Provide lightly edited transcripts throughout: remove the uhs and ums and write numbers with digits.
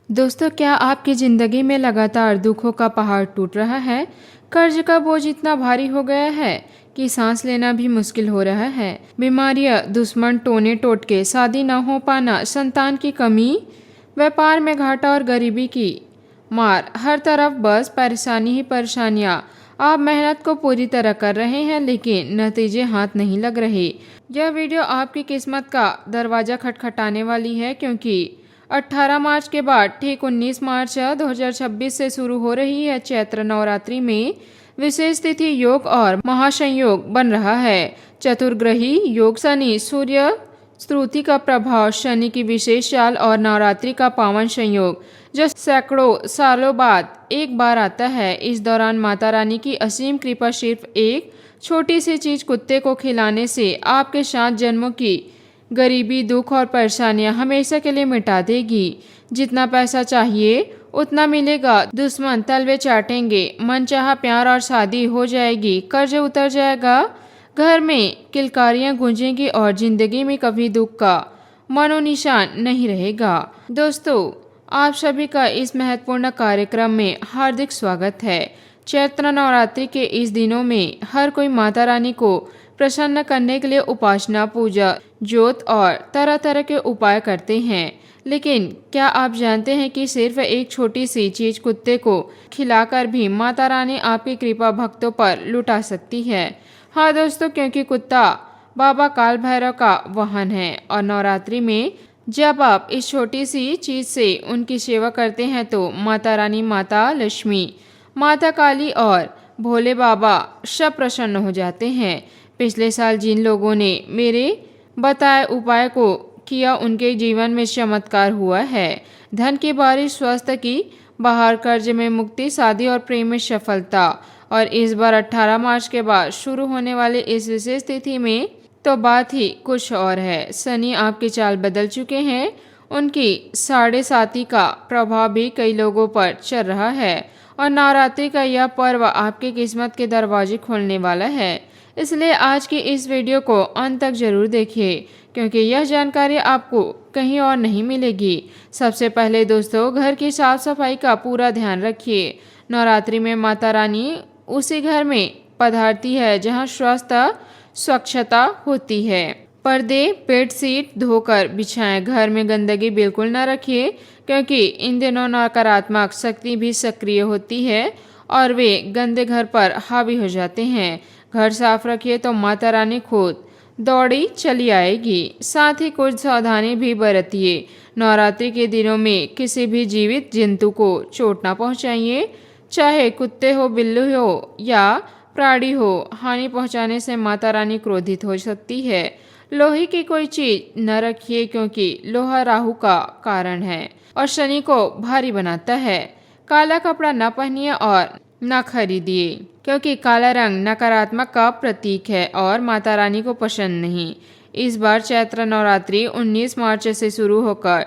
दोस्तों, क्या आपकी ज़िंदगी में लगातार दुखों का पहाड़ टूट रहा है? कर्ज का बोझ इतना भारी हो गया है कि सांस लेना भी मुश्किल हो रहा है। बीमारियां, दुश्मन, टोने टोटके, शादी न हो पाना, संतान की कमी, व्यापार में घाटा और गरीबी की मार, हर तरफ बस परेशानी ही परेशानियां। आप मेहनत को पूरी तरह कर रहे हैं लेकिन नतीजे हाथ नहीं लग रहे। यह वीडियो आपकी किस्मत का दरवाज़ा खटखटाने वाली है, क्योंकि 18 मार्च के बाद ठीक 19 मार्च 2026 से शुरू हो रही है चैत्र नवरात्रि में विशेष तिथि योग और महासंयोग बन रहा है। चतुर्ग्रही योग, शनि सूर्य स्तुति का प्रभाव, शनि की विशेष चाल और नवरात्रि का पावन संयोग जो सैकड़ों सालों बाद एक बार आता है। इस दौरान माता रानी की असीम कृपा सिर्फ एक छोटी सी चीज कुत्ते को खिलाने से आपके 7 जन्मों की गरीबी, दुख और परेशानियां हमेशा के लिए मिटा देगी। जितना पैसा चाहिए उतना मिलेगा, दुश्मन तलवे चाटेंगे, मनचाहा प्यार और शादी हो जाएगी, कर्ज उतर जाएगा, घर में किलकारियां गूंजेंगी और जिंदगी में कभी दुख का मनो निशान नहीं रहेगा। दोस्तों, आप सभी का इस महत्वपूर्ण कार्यक्रम में हार्दिक स्वागत है। चैत्र नवरात्रि के इस दिनों में हर कोई माता रानी को प्रसन्न करने के लिए उपासना, पूजा, जोत और तरह तरह के उपाय करते हैं। लेकिन क्या आप जानते हैं कि सिर्फ एक छोटी सी चीज कुत्ते को खिलाकर भी माता रानी आपकी कृपा भक्तों पर लुटा सकती है। हाँ दोस्तों, क्योंकि कुत्ता बाबा काल भैरव का वाहन है और नवरात्रि में जब आप इस छोटी सी चीज से उनकी सेवा करते हैं तो माता रानी, माता लक्ष्मी, माता काली और भोले बाबा सब प्रसन्न हो जाते हैं। पिछले साल जिन लोगों ने मेरे बताए उपाय को किया उनके जीवन में चमत्कार हुआ है। धन की बारिश, स्वास्थ्य की बहार, कर्ज में मुक्ति, शादी और प्रेम में सफलता। और इस बार 18 मार्च के बाद शुरू होने वाले इस विशेष तिथि में तो बात ही कुछ और है। शनि आपकी चाल बदल चुके हैं, उनकी 7.5 का प्रभाव भी कई लोगों पर चल रहा है और नवरात्रि का यह पर्व आपकी किस्मत के दरवाजे खोलने वाला है। इसलिए आज की इस वीडियो को अंत तक जरूर देखिए, क्योंकि यह जानकारी आपको कहीं और नहीं मिलेगी। सबसे पहले दोस्तों, घर की साफ सफाई का पूरा ध्यान रखिए। नवरात्रि में माता रानी उसी घर में पधारती है जहां स्वच्छता होती है। पर्दे, बेडशीट धोकर बिछाएं। घर में गंदगी बिल्कुल न रखिए, क्योंकि इन दिनों नकारात्मक शक्ति भी सक्रिय होती है और वे गंदे घर पर हावी हो जाते हैं। घर साफ रखिए तो माता रानी खुद दौड़ी चली आएगी। साथ ही कुछ सावधानी भी बरतिए। नवरात्रि के दिनों में किसी भी जीवित जंतु को चोट न पहुंचाइए, चाहे कुत्ते हो, बिल्ली हो या प्राणी हो। हानि पहुंचाने से माता रानी क्रोधित हो सकती है। लोहे की कोई चीज न रखिए, क्योंकि लोहा राहु का कारण है और शनि को भारी बनाता है। काला कपड़ा न पहनिए और न खरीदिए, क्योंकि काला रंग नकारात्मक का प्रतीक है और माता रानी को पसंद नहीं। इस बार चैत्र नवरात्रि 19 मार्च से शुरू होकर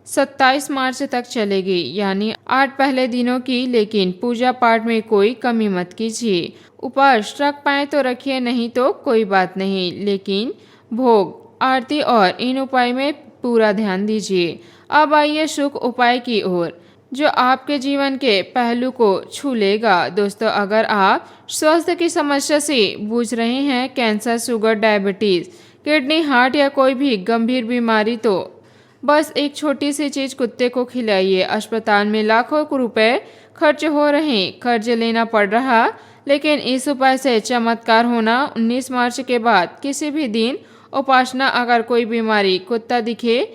27 मार्च तक चलेगी, यानी 8 पहले दिनों की। लेकिन पूजा पाठ में कोई कमी मत कीजिए। उपवास रख पाए तो रखिए, नहीं तो कोई बात नहीं, लेकिन भोग, आरती और इन उपाय में पूरा ध्यान दीजिए। अब आइए सुख उपाय की ओर, जो आपके जीवन के पहलू को छू लेगा। दोस्तों, अगर आप स्वास्थ्य की समस्या से जूझ रहे हैं, cancer, sugar, diabetes, kidney, heart या कोई भी गंभीर बीमारी, तो बस एक छोटी सी चीज कुत्ते को खिलाइए। अस्पताल में लाखों रुपए खर्च हो रहे, कर्ज लेना पड़ रहा, लेकिन इस उपाय से चमत्कार होना। 19 मार्च के बाद किसी भी दिन उपासना, अगर कोई बीमारी, कुत्ता दिखे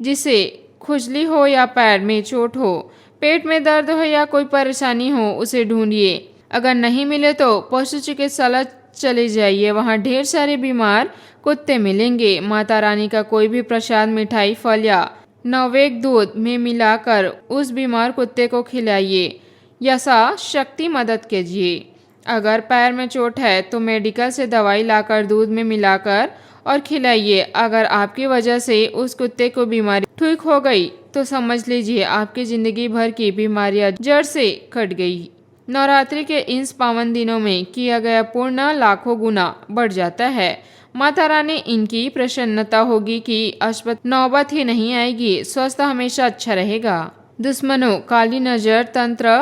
जिसे खुजली हो या पैर में चोट हो, पेट में दर्द हो या कोई परेशानी हो, उसे ढूंढिए। अगर नहीं मिले तो पशु चिकित्सालय चले जाइए, वहाँ ढेर सारे बीमार कुत्ते मिलेंगे। माता रानी का कोई भी प्रसाद, मिठाई, फल या नैवेद्य दूध में मिलाकर उस बीमार कुत्ते को खिलाइए। यथाशक्ति मदद कीजिए। अगर पैर में चोट है तो मेडिकल से दवाई लाकर दूध में मिलाकर और खिलाइए। अगर आपकी वजह से उस कुत्ते को बीमारी ठीक हो गई तो समझ लीजिए आपकी जिंदगी भर की बीमारियां जड़ से कट गई। नवरात्रि के इन पावन दिनों में किया गया पुण्य लाखों गुना बढ़ जाता है। माता रानी इनकी प्रसन्नता होगी कि अस्पताल नौबत ही नहीं आएगी, स्वास्थ्य हमेशा अच्छा रहेगा। दुश्मनों काली नज़र, तंत्र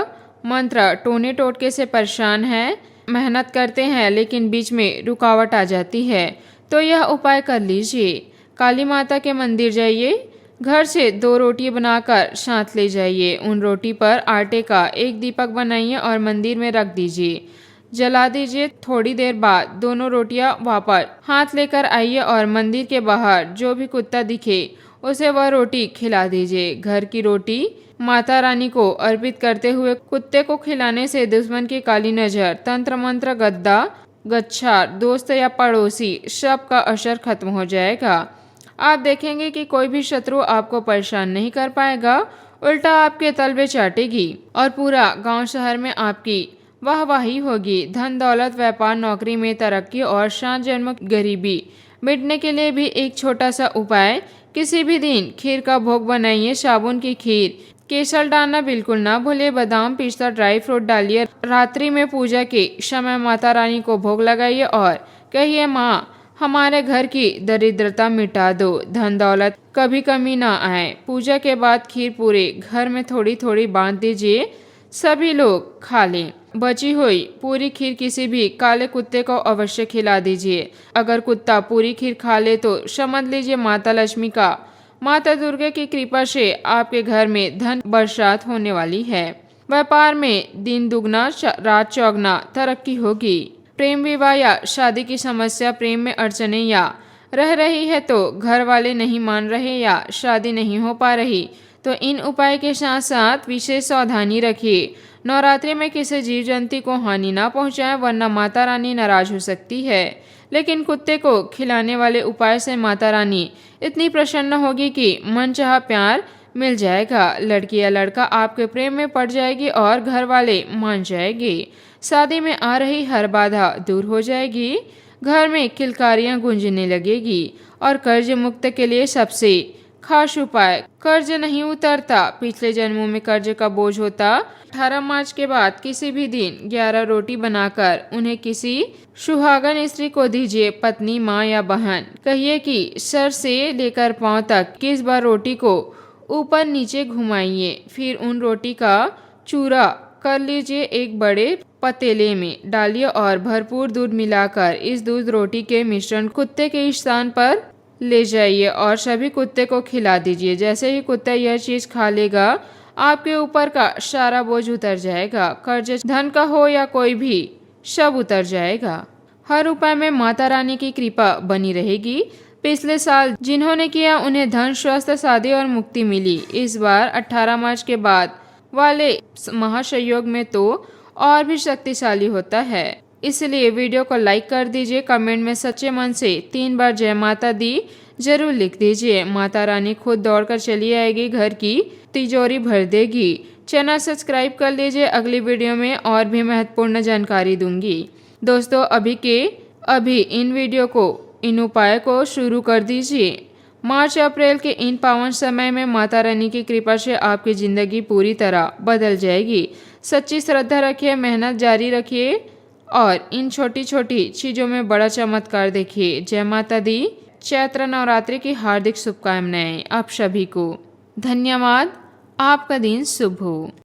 मंत्र टोने टोटके से परेशान हैं, मेहनत करते हैं लेकिन बीच में रुकावट आ जाती है, तो यह उपाय कर लीजिए। काली माता के मंदिर जाइए, घर से 2 रोटी बनाकर साथ ले जाइए। उन रोटी पर आटे का एक दीपक बनाइए और मंदिर में रख दीजिए, जला दीजिए। थोड़ी देर बाद दोनों रोटियां वापस हाथ लेकर आइए और मंदिर के बाहर जो भी कुत्ता दिखे उसे वह रोटी खिला दीजिए। घर की रोटी माता रानी को अर्पित करते हुए कुत्ते को खिलाने से दुश्मन की काली नज़र, तंत्र मंत्र, गद्दा गच्छा, दोस्त या पड़ोसी सब का असर खत्म हो जाएगा। आप देखेंगे कि कोई भी शत्रु आपको परेशान नहीं कर पाएगा, उल्टा आपके तलवे चाटेगी और पूरा गांव शहर में आपकी वाहवाही होगी। धन दौलत, व्यापार, नौकरी में तरक्की और शांत जन्म गरीबी मिटने के लिए भी एक छोटा सा उपाय, किसी भी दिन खीर का भोग बनाइए। साबुन की खीर, केसर डालना बिल्कुल ना भूलिए। बादाम, पिस्ता, ड्राई फ्रूट डालिए। रात्रि में पूजा के समय माता रानी को भोग लगाइए और कहिए, माँ हमारे घर की दरिद्रता मिटा दो, धन दौलत कभी कमी ना आए। पूजा के बाद खीर पूरे घर में थोड़ी थोड़ी बांट दीजिए, सभी लोग खा लें। बची हुई पूरी खीर किसी भी काले कुत्ते को अवश्य खिला दीजिए। अगर कुत्ता पूरी खीर खा ले तो समझ लीजिए माता लक्ष्मी का, माता दुर्गा की कृपा से आपके घर में धन बरसात होने वाली है। व्यापार में दिन दुगना रात चौगना तरक्की होगी। प्रेम विवाह या शादी की समस्या, प्रेम में अड़चने या रह रही है तो घर वाले नहीं मान रहे या शादी नहीं हो पा रही, तो इन उपाय के साथ साथ विशेष सावधानी रखिए। नवरात्रि में किसी जीव जंतु को हानि ना पहुंचाएं, वरना माता रानी नाराज हो सकती है। लेकिन कुत्ते को खिलाने वाले उपाय से माता रानी इतनी प्रसन्न होगी कि मनचाहा प्यार मिल जाएगा। लड़की या लड़का आपके प्रेम में पड़ जाएगी और घर वाले मान जाएंगे। शादी में आ रही हर बाधा दूर हो जाएगी, घर में किलकारियां गूंजने लगेगी। और कर्ज मुक्त के लिए सबसे खास उपाय, कर्ज नहीं उतरता, पिछले जन्मों में कर्ज का बोझ होता। 18 मार्च के बाद किसी भी दिन 11 रोटी बनाकर उन्हें किसी सुहागन स्त्री को दीजिए, पत्नी, माँ या बहन। कहिए कि सर से लेकर पांव तक 21 बार रोटी को ऊपर नीचे घुमाइए, फिर उन रोटी का चूरा कर लीजिए। एक बड़े पतीले में डालिए और भरपूर दूध मिलाकर इस दूध रोटी के मिश्रण कुत्ते के स्थान पर ले जाइए और सभी कुत्ते को खिला दीजिए। जैसे ही कुत्ता यह चीज खा लेगा, आपके ऊपर का सारा बोझ उतर जाएगा। कर्ज धन का हो या कोई भी, सब उतर जाएगा। हर उपाय में माता रानी की कृपा बनी रहेगी। पिछले साल जिन्होंने किया उन्हें धन, स्वास्थ्य, शादी और मुक्ति मिली। इस बार 18 मार्च के बाद वाले महासंयोग में तो और भी शक्तिशाली होता है। इसलिए वीडियो को लाइक कर दीजिए, कमेंट में सच्चे मन से 3 बार जय माता दी जरूर लिख दीजिए। माता रानी खुद दौड़कर चली आएगी, घर की तिजोरी भर देगी। चैनल सब्सक्राइब कर लीजिए, अगली वीडियो में और भी महत्वपूर्ण जानकारी दूंगी। दोस्तों अभी इन वीडियो को, इन उपाय को शुरू कर दीजिए। मार्च अप्रैल के इन पावन समय में माता रानी की कृपा से आपकी जिंदगी पूरी तरह बदल जाएगी। सच्ची श्रद्धा रखिए, मेहनत जारी रखिए और इन छोटी छोटी चीज़ों में बड़ा चमत्कार देखिए। जय माता दी। चैत्र नवरात्रि की हार्दिक शुभकामनाएं आप सभी को। धन्यवाद। आपका दिन शुभ हो।